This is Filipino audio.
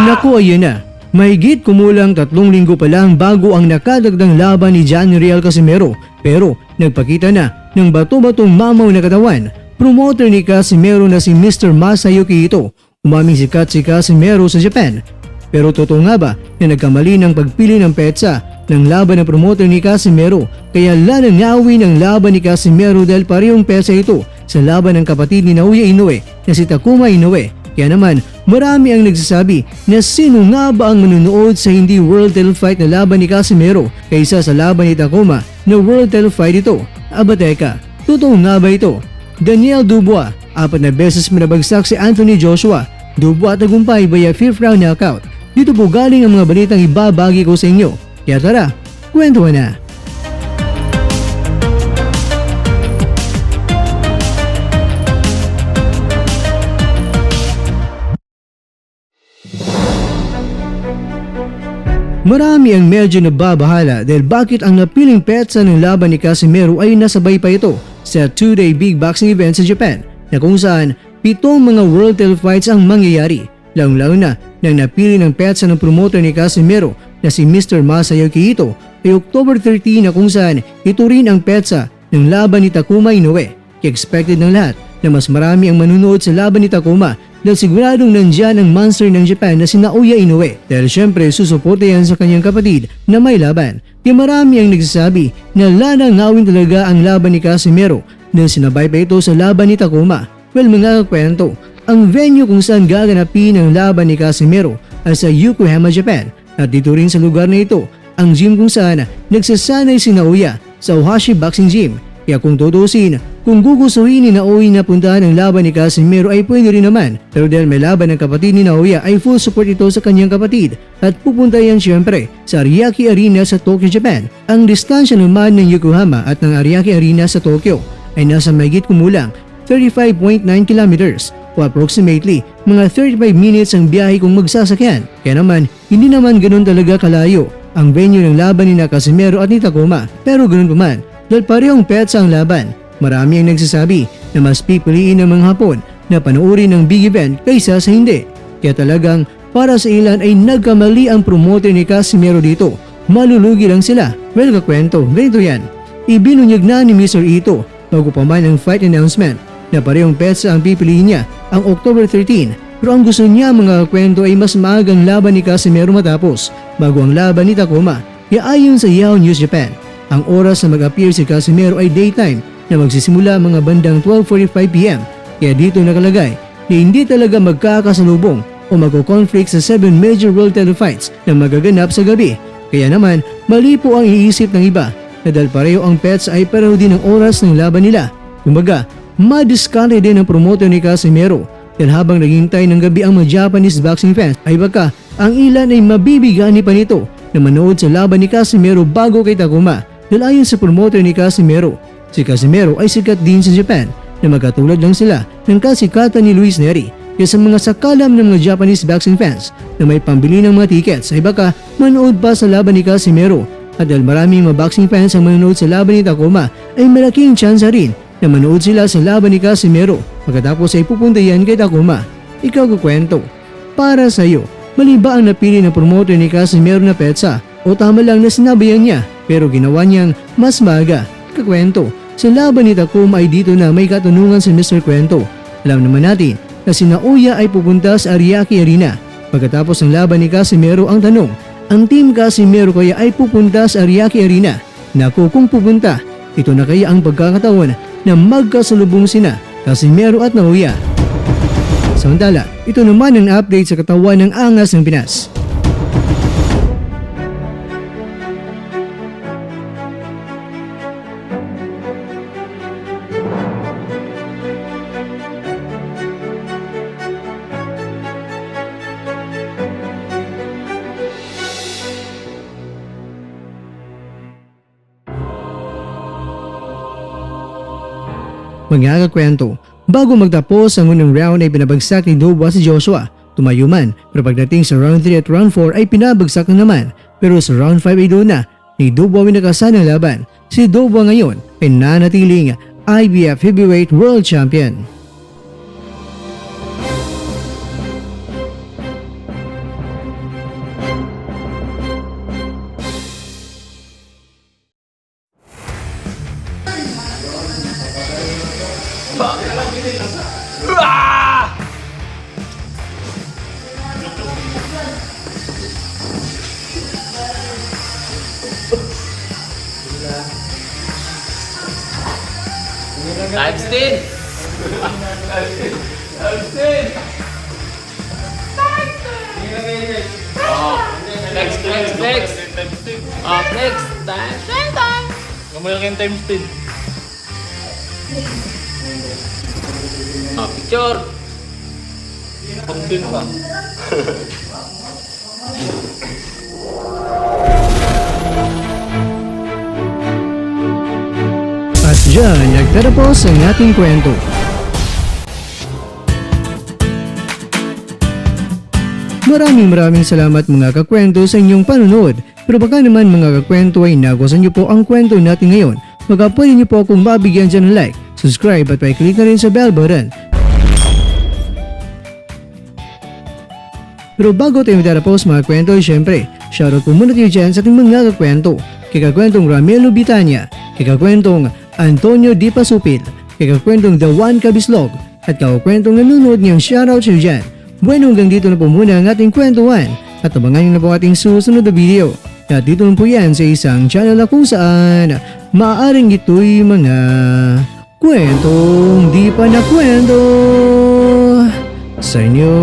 Naku, ayun na. Mahigit kumulang 3 linggo pa lang bago ang nakadagdang laban ni Johnny Real Casimero, pero nagpakita na ng bato-batong mamaw na katawan. Promoter ni Casimero na si Mr. Masayuki Ito, umaming sikat si Casimero sa Japan. Pero totoo nga ba na nagkamali ng pagpili ng petsa ng laban ng promoter ni Casimero, kaya lananawin ang laban ni Casimero dahil parehong petsa ito sa laban ng kapatid ni Naoya Inoue na si Takuma Inoue. Kaya naman, marami ang nagsasabi na sino nga ba ang manunood sa hindi world title fight na laban ni Casimero kaysa sa laban ni Takuma na world title fight ito? Aba teka, totoo nga ba ito? Daniel Dubois, 4 na beses minabagsak si Anthony Joshua. Dubois tagumpay via 5th round knockout. Dito po galing ang mga balitang ibabagi ko sa inyo. Kaya tara, kwentuhan na! Marami ang medyo nababahala dahil bakit ang napiling petsa ng laban ni Casimero ay nasabay pa ito sa 2-day big boxing event sa Japan na kung saan 7 mga world title fights ang mangyayari. Lalong-lalo na nang napili ng petsa ng promoter ni Casimero na si Mr. Masayuki Ito ay October 13 na kung saan ito rin ang petsa ng laban ni Takuma Inoue. Expected ng lahat na mas marami ang manunood sa laban ni Takuma dahil siguradong nandyan ang monster ng Japan na si Naoya Inoue dahil syempre susuporta yan sa kanyang kapatid na may laban. Kaya marami ang nagsasabi na lanangawin talaga ang laban ni Casimero dahil sinabay pa ito sa laban ni Takuma. Well, mga kwento, ang venue kung saan gaganapin ang laban ni Casimero ay sa Yokohama, Japan at dito rin sa lugar na ito ang gym kung saan nagsasanay si Naoya sa Ohashi Boxing Gym. Kaya kung tutusin, kung gugustuhin ni Naoya na puntahan ang laban ni Casimero ay pwede rin naman. Pero dahil may laban ng kapatid ni Naoya ay full support ito sa kanyang kapatid at pupunta yan syempre sa Ariake Arena sa Tokyo, Japan. Ang distansya naman ng Yokohama at ng Ariake Arena sa Tokyo ay nasa mahigit kumulang 35.9 kilometers o approximately mga 35 minutes ang biyahe kung magsasakyan. Kaya naman, hindi naman ganun talaga kalayo ang venue ng laban ni Casimero at ni Takuma. Pero ganun pa man, dahil parehong petsa ang laban, marami ang nagsasabi na mas pipiliin ng mga Hapon na panoorin ng big event kaysa sa hindi. Kaya talagang para sa ilan ay nagkamali ang promoter ni Casimero dito. Malulugi lang sila. Well, kakwento, ganito yan. Ibinunyag na ni Mr. Ito bago pa man ang fight announcement na parehong petsa ang pipiliin niya ang October 13. Pero ang gusto niya mga kwento ay mas maagang laban ni Casimero matapos bago ang laban ni Takuma. Kaya ayon sa Yahoo News Japan, ang oras na mag-appear si Casimero ay daytime na magsisimula mga bandang 12:45 PM. Kaya dito nakalagay na hindi talaga magkakasalubong o magko-conflict sa 7 major world title fights na magaganap sa gabi. Kaya naman, mali po ang iniisip ng iba na dahil pareho ang pets ay pareho din ang oras ng laban nila. Kumbaga, madiskarte din ang promoter ni Casimero dahil habang naghihintay ng gabi ang mga Japanese boxing fans ay baka ang ilan ay mabibigani pa nito na manood sa laban ni Casimero bago kay Takuma. Dahil ayon sa promoter ni Casimero, si Casimero ay sikat din sa Japan na magkatulad lang sila ng kasikatan ni Luis Neri. Kaya sa mga sakalam ng mga Japanese boxing fans na may pambili ng mga tickets ay baka manood pa sa laban ni Casimero. At dahil maraming mga boxing fans ang manonood sa laban ni Takuma ay malaking tsansa rin na manood sila sa laban ni Casimero pagkatapos ay pupunta yan kay Takuma. Ikaw kukwento, para sa iyo, mali ba ang napili ng promoter ni Casimero na petsa o tama lang na sinabayan niya pero ginawa niyang mas maaga? Kakwento, sa laban ni Takuma ay dito na may katanungan si Mr. Kwento. Alam naman natin na si Naoya ay pupunta sa Ariake Arena. Pagkatapos ng laban ni Casimero ang tanong, ang team Casimero kaya ay pupunta sa Ariake Arena? Naku, kung pupunta, ito na kaya ang pagkakataon na magkasalubong sina Casimero at Naoya. Samantala, ito naman ang update sa katawan ng Angas ng Pinas. Mga kakwento, bago magtapos ang unang round ay pinabagsak ni Dubois si Joshua. Tumayo man, pero pagdating sa round 3 at round 4 ay pinabagsak na naman. Pero sa round 5 ay doon na ni Dubois winakasan ang laban. Si Dubois ngayon ay nanatiling IBF Heavyweight World Champion. Times 10. Oh, next. Oh, next. Time. Kamay lang yung times 10. Oh, picture. Pagdin pa. At dyan, nagtatapos ang ating kwento. Maraming salamat mga kakwento sa inyong panunod. Pero baka naman mga kakwento ay nagustuhan niyo po ang kwento natin ngayon. Baka pwede niyo po akong mabigyan dyan ng like, subscribe at pa-click na rin sa bell button. Pero bago tayo matatapos mga kwento, syempre, shoutout po muna tayo dyan sa ating mga kakwento. Kay kakwentong Ramelo Bitania, kay kakwentong Antonio Di Pasupil, kay kakwentong The One Kabislog, at kakwentong nanonood niyang shoutout siya dyan. Bueno, hanggang dito na po muna ang ating kwentuhan at abangan niyo na po ating susunod na video. At dito na po yan sa isang channel na kung saan maaaring ito'y mga kwentong di pa na kwento sa inyo.